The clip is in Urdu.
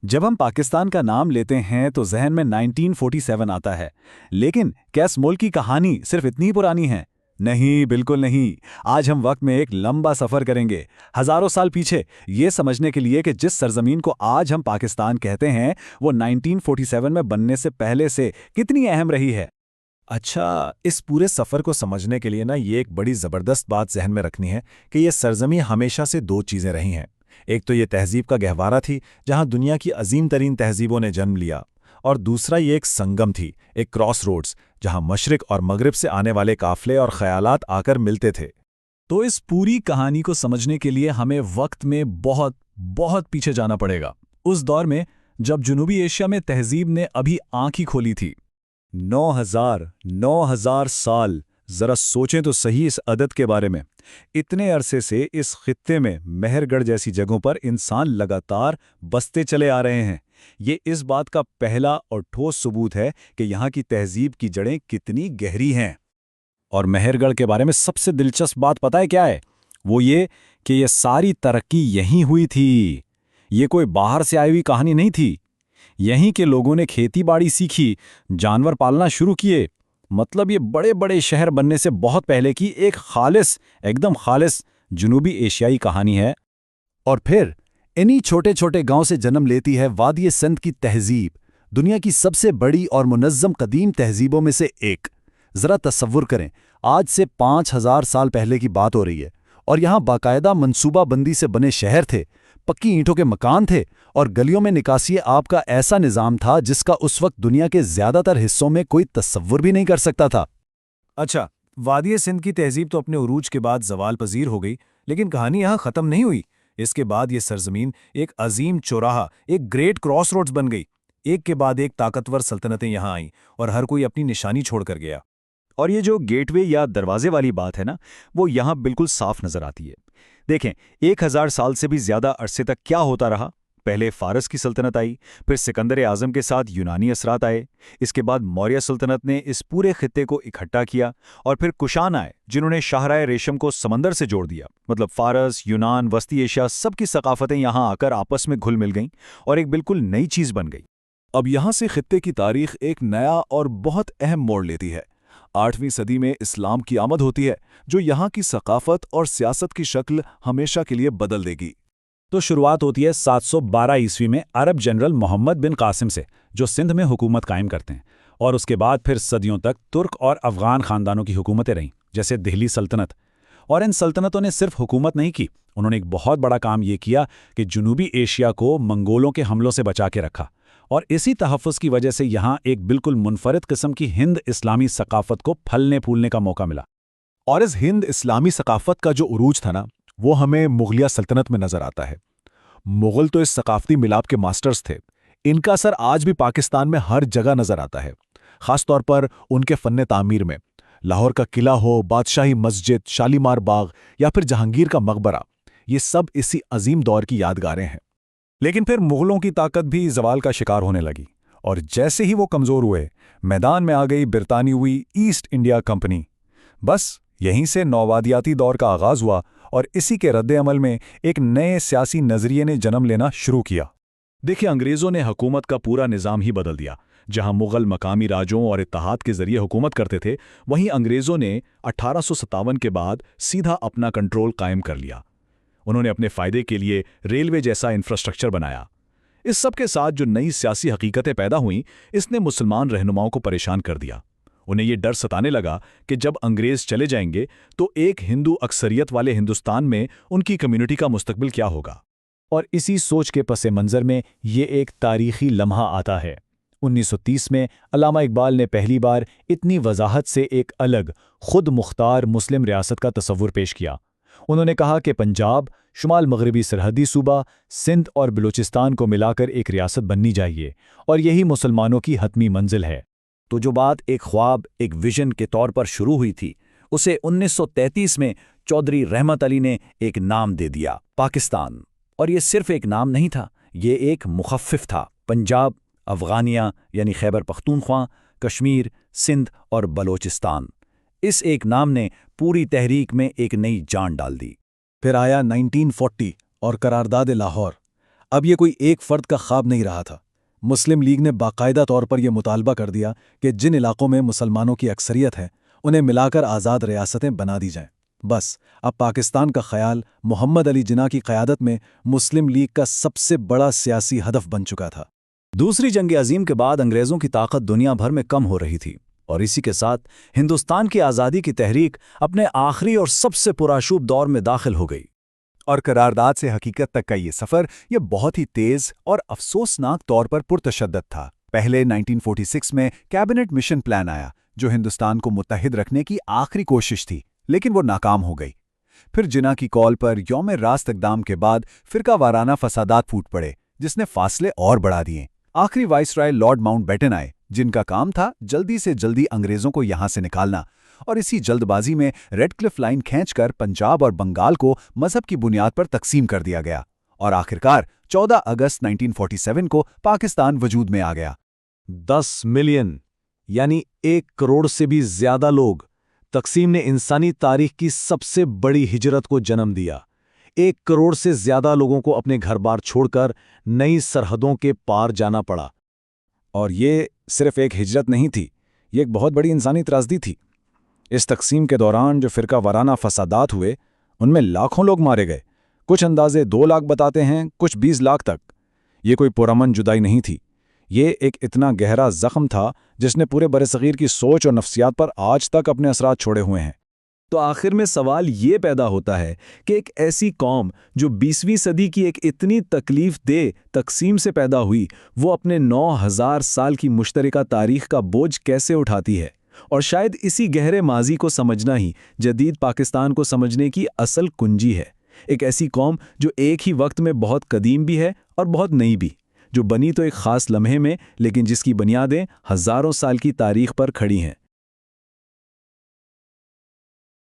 جب ہم پاکستان کا نام لیتے ہیں تو ذہن میں 1947 آتا ہے، لیکن کیا اس ملک کی کہانی صرف اتنی پرانی ہے؟ نہیں، بالکل نہیں۔ آج ہم وقت میں ایک لمبا سفر کریں گے، ہزاروں سال پیچھے، یہ سمجھنے کے لیے کہ جس سرزمین کو آج ہم پاکستان کہتے ہیں وہ 1947 میں بننے سے پہلے سے کتنی اہم رہی ہے۔ اچھا، اس پورے سفر کو سمجھنے کے لیے یہ ایک بڑی زبردست بات ذہن میں رکھنی ہے کہ یہ سرزمین ہمیشہ سے دو چیزیں رہی ہیں۔ ایک تو یہ تہذیب کا گہوارہ تھی جہاں دنیا کی عظیم ترین تہذیبوں نے جنم لیا، اور دوسرا یہ ایک سنگم تھی، ایک کراس روڈز، جہاں مشرق اور مغرب سے آنے والے قافلے اور خیالات آ کر ملتے تھے۔ تو اس پوری کہانی کو سمجھنے کے لیے ہمیں وقت میں بہت بہت پیچھے جانا پڑے گا، اس دور میں جب جنوبی ایشیا میں تہذیب نے ابھی آنکھ ہی کھولی تھی۔ 9,000 سال، ذرا سوچیں تو صحیح اس عدد کے بارے میں۔ اتنے عرصے سے اس خطے میں مہر گڑھ جیسی جگہوں پر انسان لگاتار بستے چلے آ رہے ہیں۔ یہ اس بات کا پہلا اور ٹھوس ثبوت ہے کہ یہاں کی تہذیب کی جڑیں کتنی گہری ہیں۔ اور مہر گڑھ کے بارے میں سب سے دلچسپ بات پتہ ہے کیا ہے؟ وہ یہ کہ یہ ساری ترقی یہیں ہوئی تھی۔ یہ کوئی باہر سے آئی ہوئی کہانی نہیں تھی۔ یہیں کے لوگوں نے کھیتی باڑی سیکھی، جانور پالنا شروع کیے۔ مطلب یہ بڑے بڑے شہر بننے سے بہت پہلے کی ایک ایک دم خالص جنوبی ایشیائی کہانی ہے۔ اور پھر انہی چھوٹے چھوٹے گاؤں سے جنم لیتی ہے وادی سندھ کی تہذیب، دنیا کی سب سے بڑی اور منظم قدیم تہذیبوں میں سے ایک۔ ذرا تصور کریں، آج سے 5,000 سال پہلے کی بات ہو رہی ہے، اور یہاں باقاعدہ منصوبہ بندی سے بنے شہر تھے، پکی اینٹوں کے مکان تھے، اور گلیوں میں نکاسی آب کا ایسا نظام تھا جس کا اس وقت دنیا کے زیادہ تر حصوں میں کوئی تصور بھی نہیں کر سکتا تھا۔ اچھا، وادی سندھ کی تہذیب تو اپنے عروج کے بعد زوال پذیر ہو گئی، لیکن کہانی یہاں ختم نہیں ہوئی۔ اس کے بعد یہ سرزمین ایک عظیم چوراہا، ایک گریٹ کراس روڈز بن گئی۔ ایک کے بعد ایک طاقتور سلطنتیں یہاں آئیں، اور ہر کوئی اپنی نشانی چھوڑ کر گیا۔ اور یہ جو گیٹ وے یا دروازے والی بات ہے وہ یہاں بالکل صاف نظر آتی ہے۔ دیکھیں، 1,000 سال سے بھی زیادہ عرصے تک کیا ہوتا رہا؟ پہلے فارس کی سلطنت آئی، پھر سکندر اعظم کے ساتھ یونانی اثرات آئے، اس کے بعد موریہ سلطنت نے اس پورے خطے کو اکٹھا کیا، اور پھر کشان آئے جنہوں نے شاہراہ ریشم کو سمندر سے جوڑ دیا۔ مطلب فارس، یونان، وسطی ایشیا، سب کی ثقافتیں یہاں آ کر آپس میں گھل مل گئیں اور ایک بالکل نئی چیز بن گئی۔ اب یہاں سے خطے کی تاریخ ایک نیا اور بہت اہم موڑ لیتی ہے۔ 8ویں صدی میں اسلام کی آمد ہوتی ہے، جو یہاں کی ثقافت اور سیاست کی شکل ہمیشہ کے لیے بدل دے گی۔ تو شروعات ہوتی ہے 712 عیسوی میں عرب جنرل محمد بن قاسم سے، جو سندھ میں حکومت قائم کرتے ہیں، اور اس کے بعد پھر صدیوں تک ترک اور افغان خاندانوں کی حکومتیں رہیں، جیسے دہلی سلطنت۔ اور ان سلطنتوں نے صرف حکومت نہیں کی، انہوں نے ایک بہت بڑا کام یہ کیا کہ جنوبی ایشیا کو منگولوں کے حملوں سے بچا کے رکھا، اور اسی تحفظ کی وجہ سے یہاں ایک بالکل منفرد قسم کی ہند اسلامی ثقافت کو پھلنے پھولنے کا موقع ملا۔ اور اس ہند اسلامی ثقافت کا جو عروج تھا وہ ہمیں مغلیہ سلطنت میں نظر آتا ہے۔ مغل تو اس ثقافتی ملاپ کے ماسٹرز تھے۔ ان کا اثر آج بھی پاکستان میں ہر جگہ نظر آتا ہے، خاص طور پر ان کے فن تعمیر میں۔ لاہور کا قلعہ ہو، بادشاہی مسجد، شالیمار باغ، یا پھر جہانگیر کا مقبرہ، یہ سب اسی عظیم دور کی یادگاریں ہیں۔ لیکن پھر مغلوں کی طاقت بھی زوال کا شکار ہونے لگی، اور جیسے ہی وہ کمزور ہوئے، میدان میں آ گئی برطانوی ایسٹ انڈیا کمپنی۔ بس یہیں سے نوآبادیاتی دور کا آغاز ہوا، اور اسی کے رد عمل میں ایک نئے سیاسی نظریے نے جنم لینا شروع کیا۔ دیکھیں، انگریزوں نے حکومت کا پورا نظام ہی بدل دیا۔ جہاں مغل مقامی راجوں اور اتحاد کے ذریعے حکومت کرتے تھے، وہیں انگریزوں نے 1857 کے بعد سیدھا اپنا کنٹرول قائم کر لیا۔ انہوں نے اپنے فائدے کے لیے ریلوے جیسا انفراسٹرکچر بنایا۔ اس سب کے ساتھ جو نئی سیاسی حقیقتیں پیدا ہوئیں، اس نے مسلمان رہنماؤں کو پریشان کر دیا۔ انہیں یہ ڈر ستانے لگا کہ جب انگریز چلے جائیں گے تو ایک ہندو اکثریت والے ہندوستان میں ان کی کمیونٹی کا مستقبل کیا ہوگا۔ اور اسی سوچ کے پس منظر میں یہ ایک تاریخی لمحہ آتا ہے۔ 1930 میں علامہ اقبال نے پہلی بار اتنی وضاحت سے ایک الگ، خود مختار مسلم ریاست کا تصور پیش کیا۔ انہوں نے کہا کہ پنجاب، شمال مغربی سرحدی صوبہ، سندھ اور بلوچستان کو ملا کر ایک ریاست بننی چاہیے، اور یہی مسلمانوں کی حتمی منزل ہے۔ تو جو بات ایک خواب، ایک ویژن کے طور پر شروع ہوئی تھی، اسے 1933 میں چودھری رحمت علی نے ایک نام دے دیا، پاکستان۔ اور یہ صرف ایک نام نہیں تھا، یہ ایک مخفف تھا۔ پنجاب، افغانیہ یعنی خیبر پختونخوا، کشمیر، سندھ اور بلوچستان، اس ایک نام نے پوری تحریک میں ایک نئی جان ڈال دی۔ پھر آیا 1940 اور قرارداد لاہور۔ اب یہ کوئی ایک فرد کا خواب نہیں رہا تھا۔ مسلم لیگ نے باقاعدہ طور پر یہ مطالبہ کر دیا کہ جن علاقوں میں مسلمانوں کی اکثریت ہے انہیں ملا کر آزاد ریاستیں بنا دی جائیں۔ بس اب پاکستان کا خیال محمد علی جناح کی قیادت میں مسلم لیگ کا سب سے بڑا سیاسی ہدف بن چکا تھا۔ دوسری جنگ عظیم کے بعد انگریزوں کی طاقت دنیا بھر میں کم ہو رہی تھی، اور اسی کے ساتھ ہندوستان کی آزادی کی تحریک اپنے آخری اور سب سے پرآشوب دور میں داخل ہو گئی۔ اور قرارداد سے حقیقت تک کا یہ سفر یہ بہت ہی تیز اور افسوسناک طور پر پرتشدد تھا۔ پہلے 1946 میں کیبنٹ مشن پلان آیا جو ہندوستان کو متحد رکھنے کی آخری کوشش تھی، لیکن وہ ناکام ہو گئی۔ پھر جناح کی کال پر یوم راست اقدام کے بعد فرقہ وارانہ فسادات پھوٹ پڑے جس نے فاصلے اور بڑھا دیے۔ آخری وائسرائے لارڈ ماؤنٹ بیٹن آئے جن کا کام تھا جلدی سے جلدی انگریزوں کو یہاں سے نکالنا، اور اسی جلد بازی میں ریڈ کلف لائن کھینچ کر پنجاب اور بنگال کو مذہب کی بنیاد پر تقسیم کر دیا گیا، اور آخرکار 14 اگست 1947 کو پاکستان وجود میں آ گیا۔ 10 ملین یعنی 1 کروڑ سے بھی زیادہ لوگ۔ تقسیم نے انسانی تاریخ کی سب سے بڑی ہجرت کو جنم دیا۔ 1 کروڑ سے زیادہ لوگوں کو اپنے گھر بار چھوڑ کر نئی سرحدوں کے پار جانا پڑا۔ اور یہ صرف ایک ہجرت نہیں تھی، یہ ایک بہت بڑی انسانی تراژدی تھی۔ اس تقسیم کے دوران جو فرقہ وارانہ فسادات ہوئے ان میں لاکھوں لوگ مارے گئے۔ کچھ اندازے 2 لاکھ بتاتے ہیں، کچھ 20 لاکھ تک۔ یہ کوئی پرامن جدائی نہیں تھی، یہ ایک اتنا گہرا زخم تھا جس نے پورے برصغیر کی سوچ اور نفسیات پر آج تک اپنے اثرات چھوڑے ہوئے ہیں۔ تو آخر میں سوال یہ پیدا ہوتا ہے کہ ایک ایسی قوم جو 20ویں صدی کی ایک اتنی تکلیف دہ تقسیم سے پیدا ہوئی، وہ اپنے 9000 سال کی مشترکہ تاریخ کا بوجھ کیسے اٹھاتی ہے؟ اور شاید اسی گہرے ماضی کو سمجھنا ہی جدید پاکستان کو سمجھنے کی اصل کنجی ہے۔ ایک ایسی قوم جو ایک ہی وقت میں بہت قدیم بھی ہے اور بہت نئی بھی، جو بنی تو ایک خاص لمحے میں لیکن جس کی بنیادیں ہزاروں سال کی تاریخ پر کھڑی ہیں۔